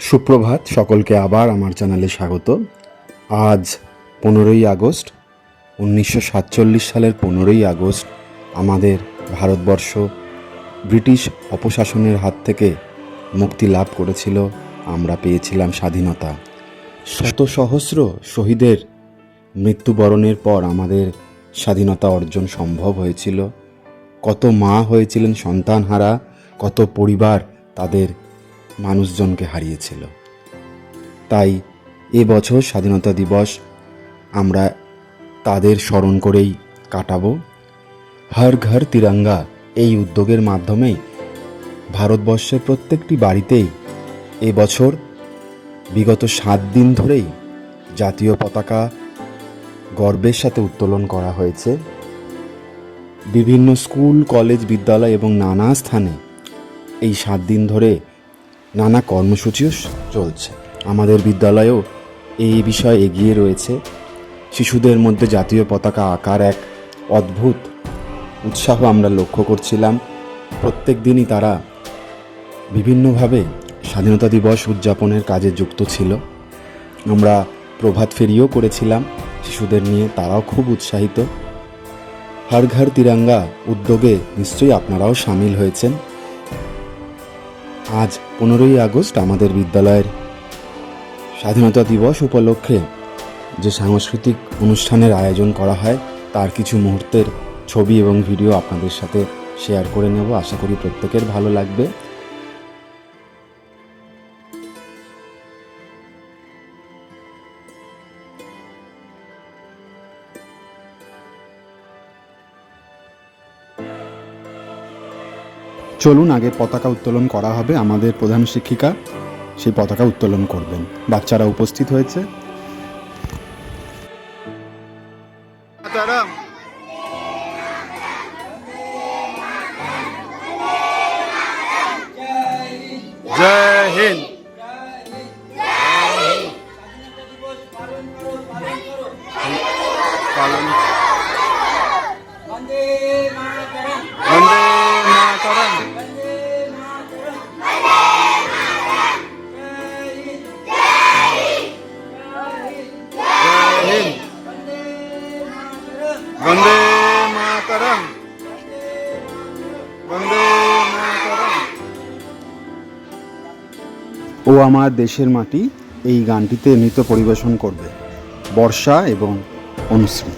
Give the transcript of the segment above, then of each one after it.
সুপ্রভাত, সকলকে আবার আমার চ্যানেলে স্বাগত। আজ 15ই আগস্ট, 1947 সালের 15ই আগস্ট আমাদের ভারতবর্ষ ব্রিটিশ অপশাসনের হাত থেকে মুক্তি লাভ করেছিল। আমরা পেয়েছিলাম স্বাধীনতা। শত সহস্র শহীদের মৃত্যুবরণের পর আমাদের স্বাধীনতা অর্জন সম্ভব হয়েছিল। কত মা হয়েছিলেন সন্তানহারা, কত পরিবার তাদের মানুষজনকে হারিয়েছিল। তাই এবছর স্বাধীনতা দিবস আমরা তাদের স্মরণ করেই কাটাবো। হর ঘর তিরঙ্গা এই উদ্যোগের মাধ্যমেই ভারতবর্ষের প্রত্যেকটি বাড়িতেই এবছর বিগত 7 দিন ধরেই জাতীয় পতাকা গর্বের সাথে উত্তোলন করা হয়েছে। বিভিন্ন স্কুল, কলেজ, বিদ্যালয় এবং নানা স্থানে এই 7 দিন ধরে নানা কর্মসূচিও চলছে। আমাদের বিদ্যালয়েও এই বিষয়ে এগিয়ে রয়েছে। শিশুদের মধ্যে জাতীয় পতাকা আঁকার এক অদ্ভুত উৎসাহ আমরা লক্ষ্য করছিলাম। প্রত্যেক দিনই তারা বিভিন্নভাবে স্বাধীনতা দিবস উদযাপনের কাজে যুক্ত ছিল। আমরা প্রভাত ফেরিও করেছিলাম শিশুদের নিয়ে, তারাও খুব উৎসাহিত। হর ঘর তিরঙ্গা উদ্যোগে নিশ্চয়ই আপনারাও সামিল হয়েছেন। আজ 15ই আগস্ট আমাদের বিদ্যালয়ের স্বাধীনতা দিবস উপলক্ষে যে সাংস্কৃতিক অনুষ্ঠানের আয়োজন করা হয় তার কিছু মুহূর্তের ছবি এবং ভিডিও আপনাদের সাথে শেয়ার করে নেব। আশা করি প্রত্যেকের ভালো লাগবে। চলুন, আগে পতাকা উত্তোলন করা হবে। আমাদের প্রধান শিক্ষিকা সেই পতাকা উত্তোলন করবেন। বাচ্চারা উপস্থিত হয়েছে। জয় হিন্দ। পালন বন্দে মাতরম। বন্দে মাতরম, বন্দে মাতরম। ও আমার দেশের মাটি এই গানটিতে নৃত্য পরিবেশন করবে বর্ষা এবং অনুশ্রী।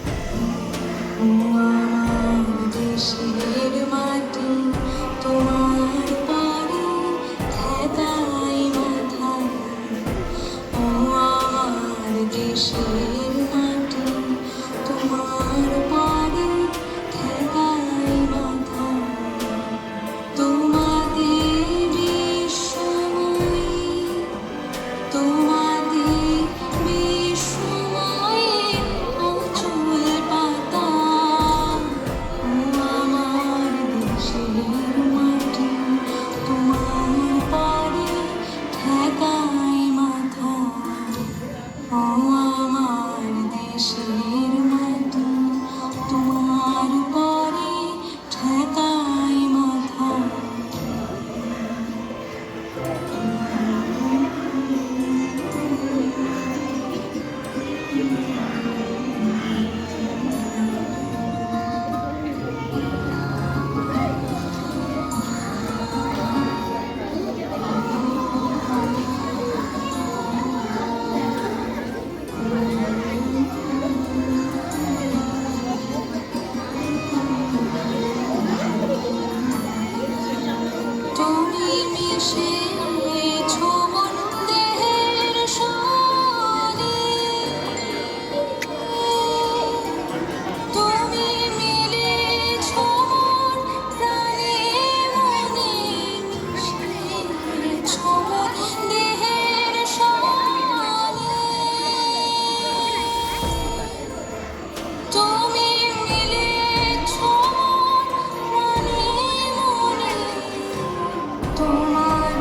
তোমার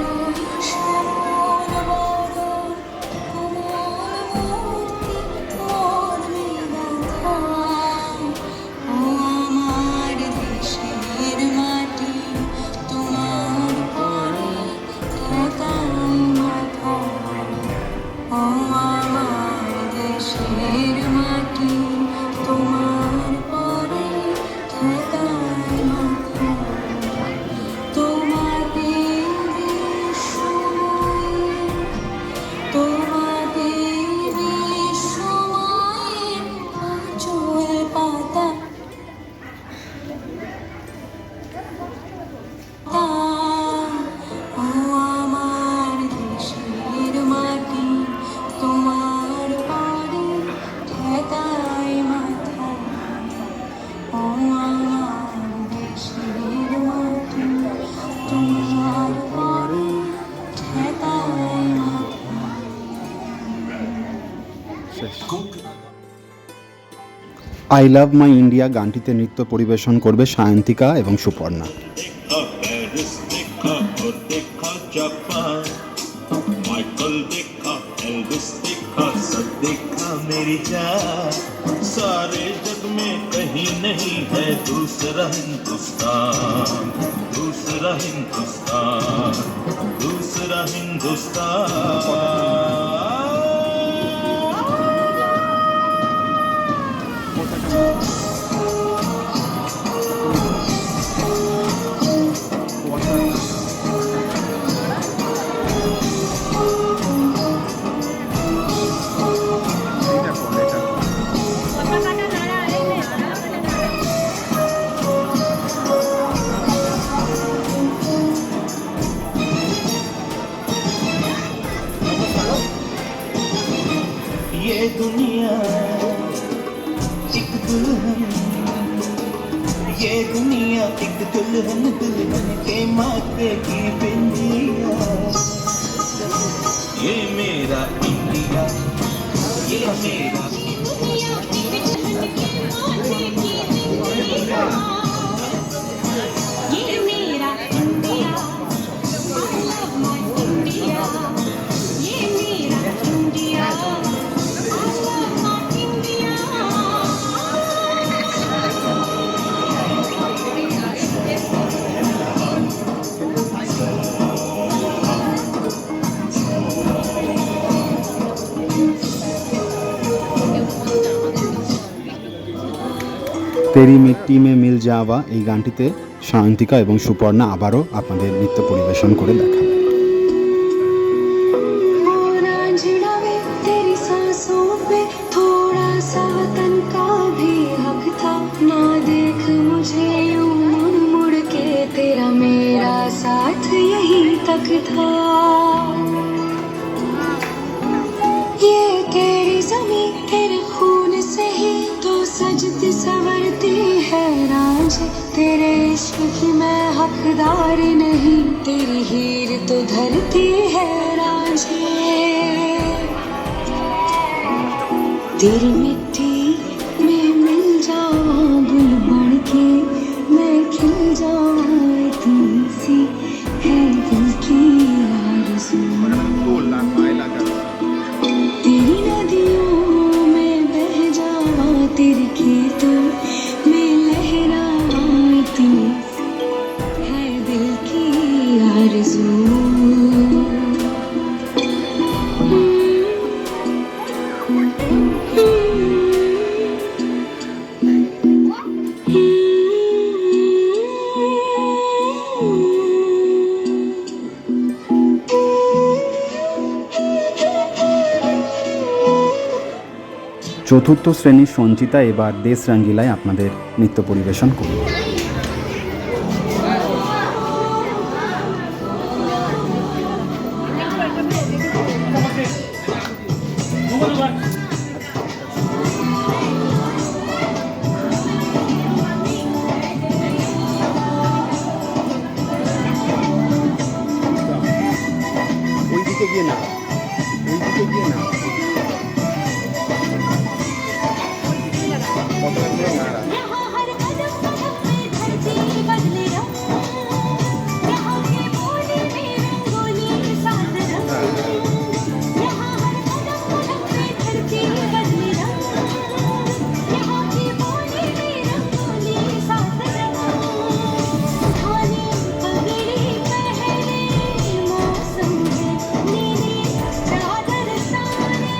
আই লাভ মাই ইন্ডিয়া গানটিতে নৃত্য পরিবেশন করবে সায়ন্তিকা এবং সুপর্ণা। देखा पेरिस देखा और देखा जापान माइकल देखा एल्विस देखा सब देखा मेरी जान सारे जग में कहीं नहीं है दूसरा हिंदुस्तान दूसरा हिंदुस्तान दूसरा हिंदुस्तान ये दुनिया एक दुल्हन ये दुनिया एक दुल्हन दुल्हन के माथे की बिंदिया ये मेरा इंडिया ये मेरा ये मेरा India I love my India ये मेरा India I love my India তেরি মিট্টি মে মিল যাওয়া এই গানটিতে সায়ন্তিকা এবং সুপর্ণা আবারও আপনাদের নৃত্য পরিবেশন করে দেখাবে। रांझना वे तेरी सांसों पे थोड़ा सा वतन का भी हक था ना देख मुझे यूं मुड़ मुड़ के तेरा मेरा साथ यहीं तक था ये तेरी ज़मीं तेरे खून से ही तो सजती संवरती है रांझ तेरे इश्क की मैं हकदार नहीं तेरी हीर तो धरती है रांझे तेरी मिट्टी में मिल जाऊं गुल बन के मैं खिल जाऊं इतनी सी है दिल की आरज़ू तेरी नदियों में बह जाऊं तेरे खेतों में लहराऊं इतनी सी है दिल की आरज़ू চতুর্থ শ্রেণীর সঞ্চিতা এবার দেশ রঙ্গিলায় আপনাদের নৃত্য পরিবেশন করবে। ওইদিকে গিয়ে না ওইদিকে গিয়ে না यहाँ हर कदम कदम में धरती बदले रंग यहाँ के बोले में रंगोली साथ रंग यहाँ हर कदम कदम में धरती बदले रंग यहाँ के बोले में रंगोली साथ रंग खाने पगड़ी पहने मौसम है नीली चादर साने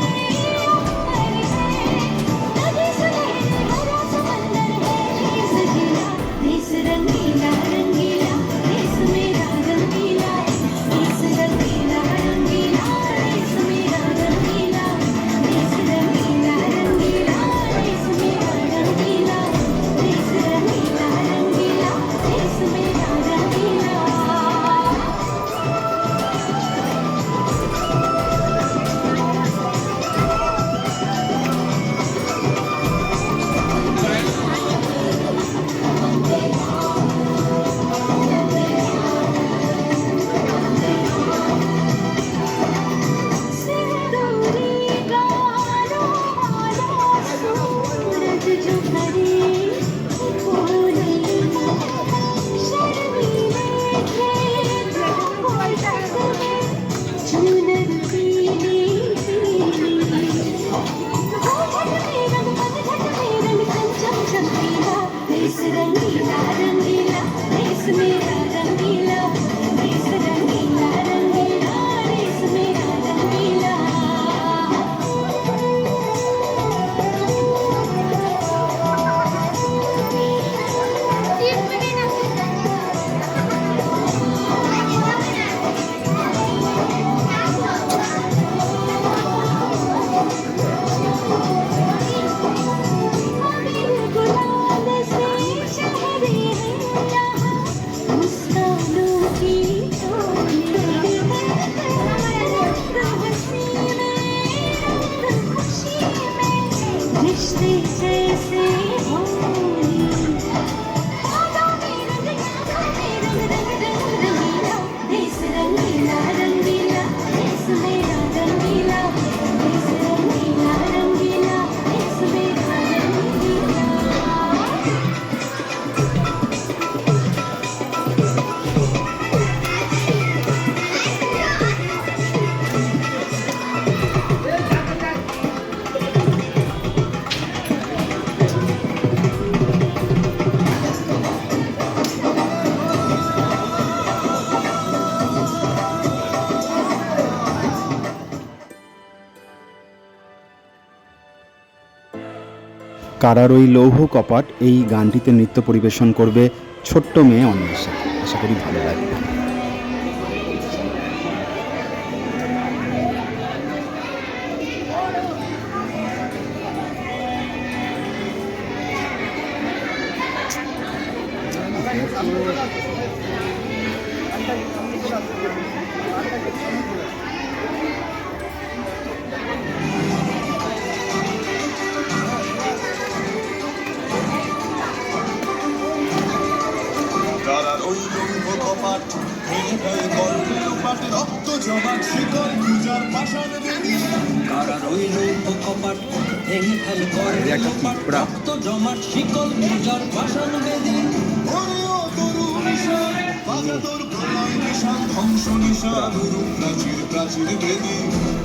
কারার ওই লৌহ কপাট এই গানটিতে নৃত্য পরিবেশন করবে ছোট্ট মেয়ে অন্বেষা। আশা করি ভালো লাগবে। কারার ওই লৌহ কপাট ভেঙে ফেলে গর্বে লোপাট রক্ত জমাট শিকল পূজার পাষাণ বেদি। কারার ওই লৌহ কপাট ভেঙে ফেলে গর্বে লোপাট রক্ত জমাট শিকল পূজার পাষাণ বেদি। ওরে ও তরু নিশান বাজা তোর প্রলয় নিশান ধ্বংস নিশান রূপ প্রাচীর প্রাচীর বেদি।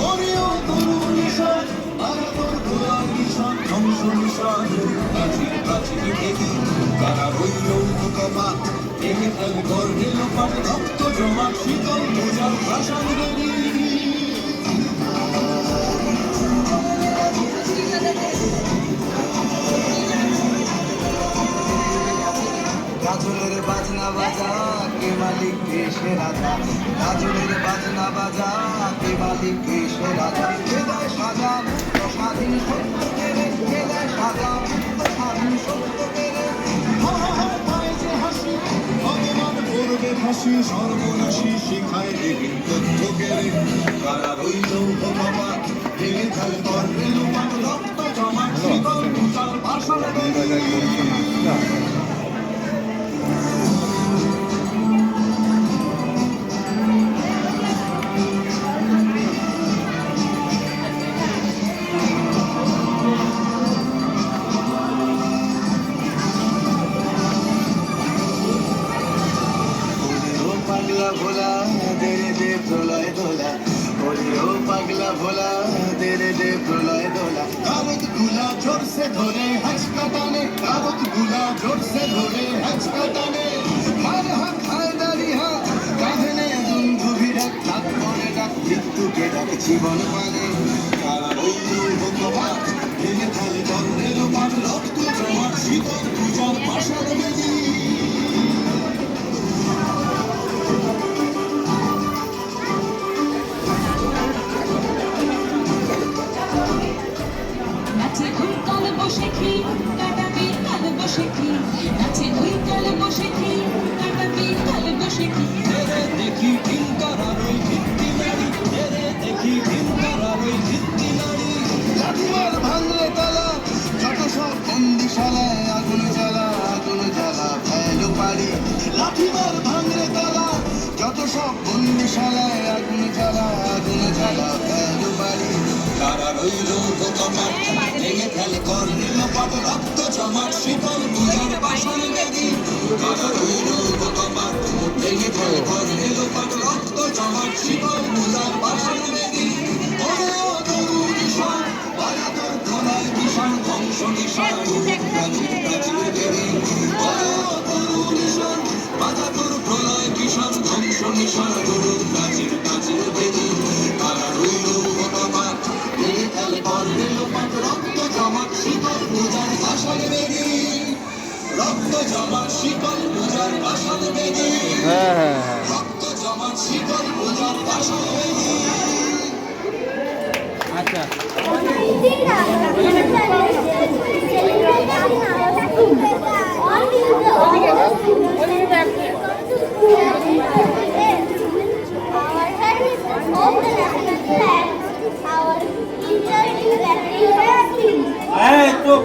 ওরে ও তরু নিশান বাজা তোর প্রলয় নিশান ধ্বংস নিশান রূপ প্রাচীর প্রাচীর বেদি। কারার ওই লৌহ কপাট ভেঙে ফেলে গর্বে লোপাট রক্ত জমাট শিকল পূজার পাষাণ বেদি। গাজনের বাজনা বাজা কে মালিক কে সে রাজা। গাজনের বাজনা বাজা কে মালিক কে সে রাজা। কে দেয় সাজা মুক্ত স্বাধীন সত্য কেড়ে। কে দেয় সাজা মুক্ত স্বাধীন সত্য কেড়ে। হা হা হা পায় যে হাসি ভগবান করবে ফাঁসি সর্বনাশী শিখায় দেবীন তথ্য কেড়ে। কারার ওই লৌহ কপাট ভেঙে ফেলে গর্বে লোপাট রক্ত জমাট শিকল পূজার পাষাণ বেদি। পাগলা ভোলা দেরে দে প্রলয় দোলা। ওরে ও পাগলা ভোলা দেরে দে প্রলয় দোলা। কাগজ গুলা জোর সে ধরে হ্যাচকা টানে। কাগজ গুলা জোর সে ধরে হ্যাচকা টানে। হার হাত হায় দাড়ি হাত কাঁধে নে দুন্ধু ভিড়াক ডাক পরে ডাক মৃত্যুকে ডাক জীবন মানে। কারার ওই লৌহ কপাট ভেঙে ফেলে গর্বে লোপাট রক্ত জমাট শিকল পূজার পাষাণ বেদি। নাচে ওই কাল বসে কি কাটাবি কাল বসে কি। নাচে ওই কাল বসে কি কাটাবি কাল বসে কি। তেরে দেখি ভীম করার ওই ভিত্তি নারী। তেরে দেখি ভীম করার ওই ভিত্তি নারী। লাঠিমার ভাঙলে তালা যত সব বন্দিশালায় আগুন জ্বালা আগুন জ্বালা ফেলো পারি। লাঠিমার ভাঙলে তালা যত সব বন্দিশালায় আগুন জ্বালা আগুন জ্বালা ফেলো পারি। কারার ওই লৌহ কপাট ভেঙে ফেলে গর্বে লোপাট রক্ত জমাট শিকল পূজার পাষাণ বেদি। কারার ওই লৌহ কপাট ভেঙে ফেলে গর্বে লোপাট রক্ত জমাট শিকল পূজার পাষাণ বেদি। ওরে ও তরু নিশান বাজা তোর প্রলয় নিশান ধ্বংস নিশান রূপ প্রাচীর প্রাচীর বেদি। ওরে ও তরু নিশান বাজা তোর প্রলয় নিশান ধ্বংস নিশান রূপ প্রাচীর প্রাচীর বেদি। কারার ওই লৌহ কপাট ভেঙে ফেলে গর্বে লোপাট রক্ত জমাট শিকল পূজার পাষাণ বেদি। রক্ত জমাট শিকল পূজার পাষাণ বেদি। রক্ত জমাট শিকল পূজার পাষাণ বেদি। আচ্ছা এই তো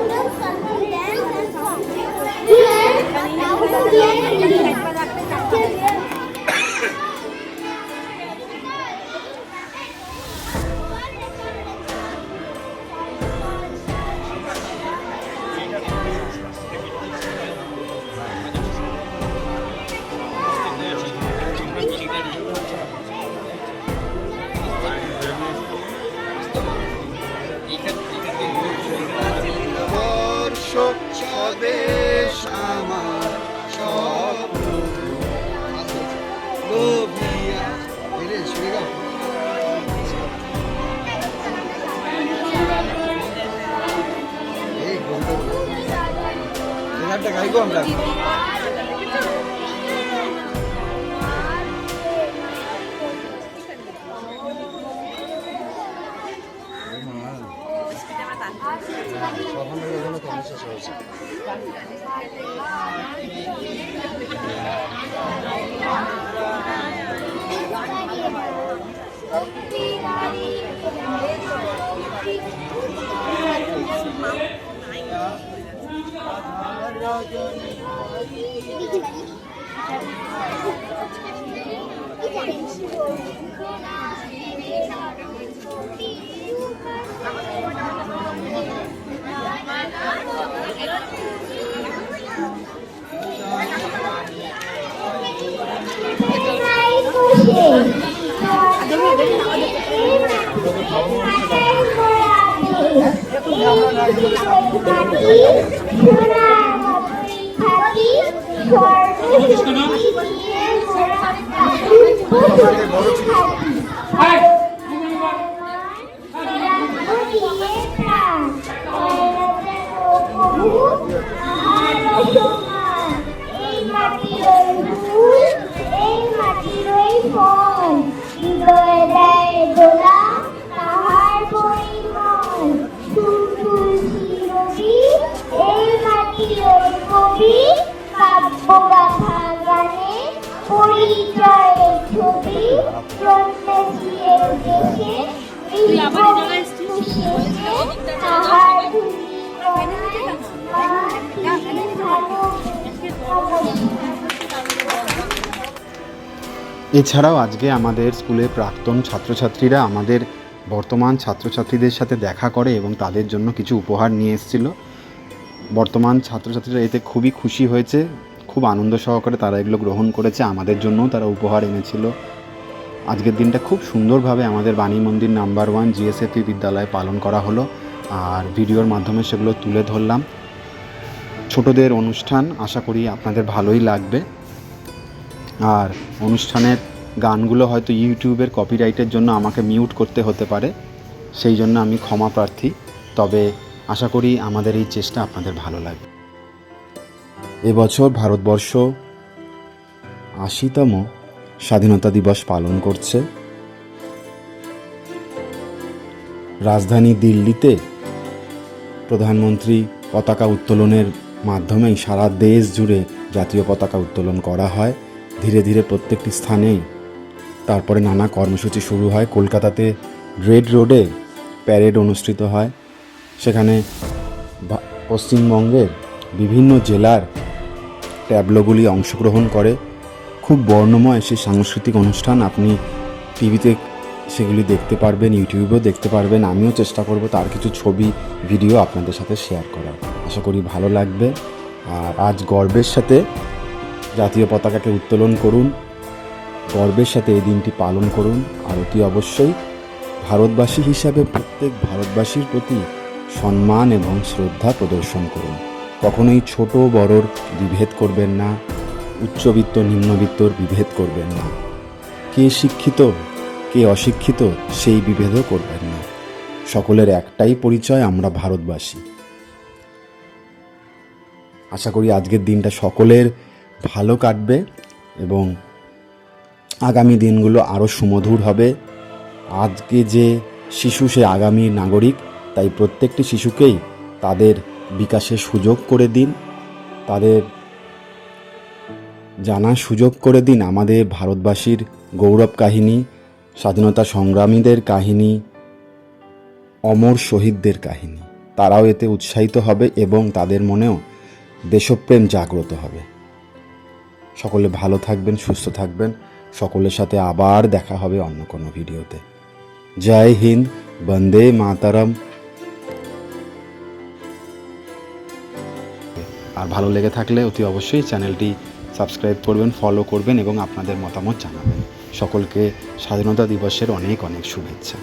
স্বদেশ আমার স্বপ্ন লোভিয়া এই দেখবো আমরা। এছাড়াও আজকে আমাদের স্কুলের প্রাক্তন ছাত্রছাত্রীরা আমাদের বর্তমান ছাত্রছাত্রীদের সাথে দেখা করে এবং তাদের জন্য কিছু উপহার নিয়ে এসেছিল। বর্তমান ছাত্রছাত্রীরা এতে খুবই খুশি হয়েছে, খুব আনন্দ সহকারে তারা এগুলো গ্রহণ করেছে। আমাদের জন্যও তারা উপহার এনেছিল। আজকের দিনটা খুব সুন্দরভাবে আমাদের বাণী মন্দির নাম্বার 1 জিএসএফপি বিদ্যালয়ে পালন করা হলো, আর ভিডিওর মাধ্যমে সেগুলো তুলে ধরলাম। ছোটদের অনুষ্ঠান, আশা করি আপনাদের ভালোই লাগবে। আর অনুষ্ঠানের গানগুলো হয়তো ইউটিউবের কপিরাইটের জন্য আমাকে মিউট করতে হতে পারে, সেই জন্য আমি ক্ষমা প্রার্থী। তবে আশা করি আমাদের এই চেষ্টা আপনাদের ভালো লাগবে। এবছর ভারতবর্ষ ৮০তম স্বাধীনতা দিবস পালন করছে। রাজধানী দিল্লিতে প্রধানমন্ত্রী পতাকা উত্তোলনের মাধ্যমেই সারা দেশ জুড়ে জাতীয় পতাকা উত্তোলন করা হয়। ধীরে ধীরে প্রত্যেকটি স্থানেই তারপরে নানা কর্মসূচি শুরু হয়। কলকাতাতে রেড রোডে প্যারেড অনুষ্ঠিত হয়। সেখানে পশ্চিমবঙ্গের বিভিন্ন জেলার ট্যাবলোগুলি অংশগ্রহণ করে। খুব বর্ণময় সেই সাংস্কৃতিক অনুষ্ঠান। আপনি টিভিতে সেগুলি দেখতে পারবেন, ইউটিউবেও দেখতে পারবেন। আমিও চেষ্টা করব তার কিছু ছবি ভিডিও আপনাদের সাথে শেয়ার করার। আশা করি ভালো লাগবে। আর আজ গর্বের সাথে জাতীয় পতাকাকে উত্তোলন করুন, গর্বের সাথে এই দিনটি পালন করুন। আর অতি অবশ্যই ভারতবাসী হিসাবে প্রত্যেক ভারতবাসীর প্রতি সম্মান এবং শ্রদ্ধা প্রদর্শন করুন। কখনোই ছোট বড়র বিভেদ করবেন না, উচ্চবিত্ত নিম্নবিত্তর বিভেদ করবেন না, কে শিক্ষিত কে অশিক্ষিত সেই বিভেদও করবেন না। সকলের একটাই পরিচয়, আমরা ভারতবাসী। আশা করি আজকের দিনটা সকলের ভালো কাটবে এবং আগামী দিনগুলো আরও সুমধুর হবে। আজকে যে শিশু সে আগামী নাগরিক, তাই প্রত্যেকটি শিশুকেই তাদের বিকাশের সুযোগ করে দিন, তাদের জানার সুযোগ করে দিন আমাদের ভারতবাসীর গৌরব কাহিনী, স্বাধীনতা সংগ্রামীদের কাহিনী, অমর শহীদদের কাহিনী। তারাও এতে উৎসাহিত হবে এবং তাদের মনেও দেশপ্রেম জাগ্রত হবে। সকলে ভালো থাকবেন, সুস্থ থাকবেন। সকলের সাথে আবার দেখা হবে অন্য কোনো ভিডিওতে। জয় হিন্দ, বন্দে মাতরম। আর ভালো লেগে থাকলে অতি অবশ্যই চ্যানেলটি সাবস্ক্রাইব করবেন, ফলো করবেন এবং আপনাদের মতামত জানাবেন। সকলকে স্বাধীনতা দিবসের অনেক অনেক শুভেচ্ছা।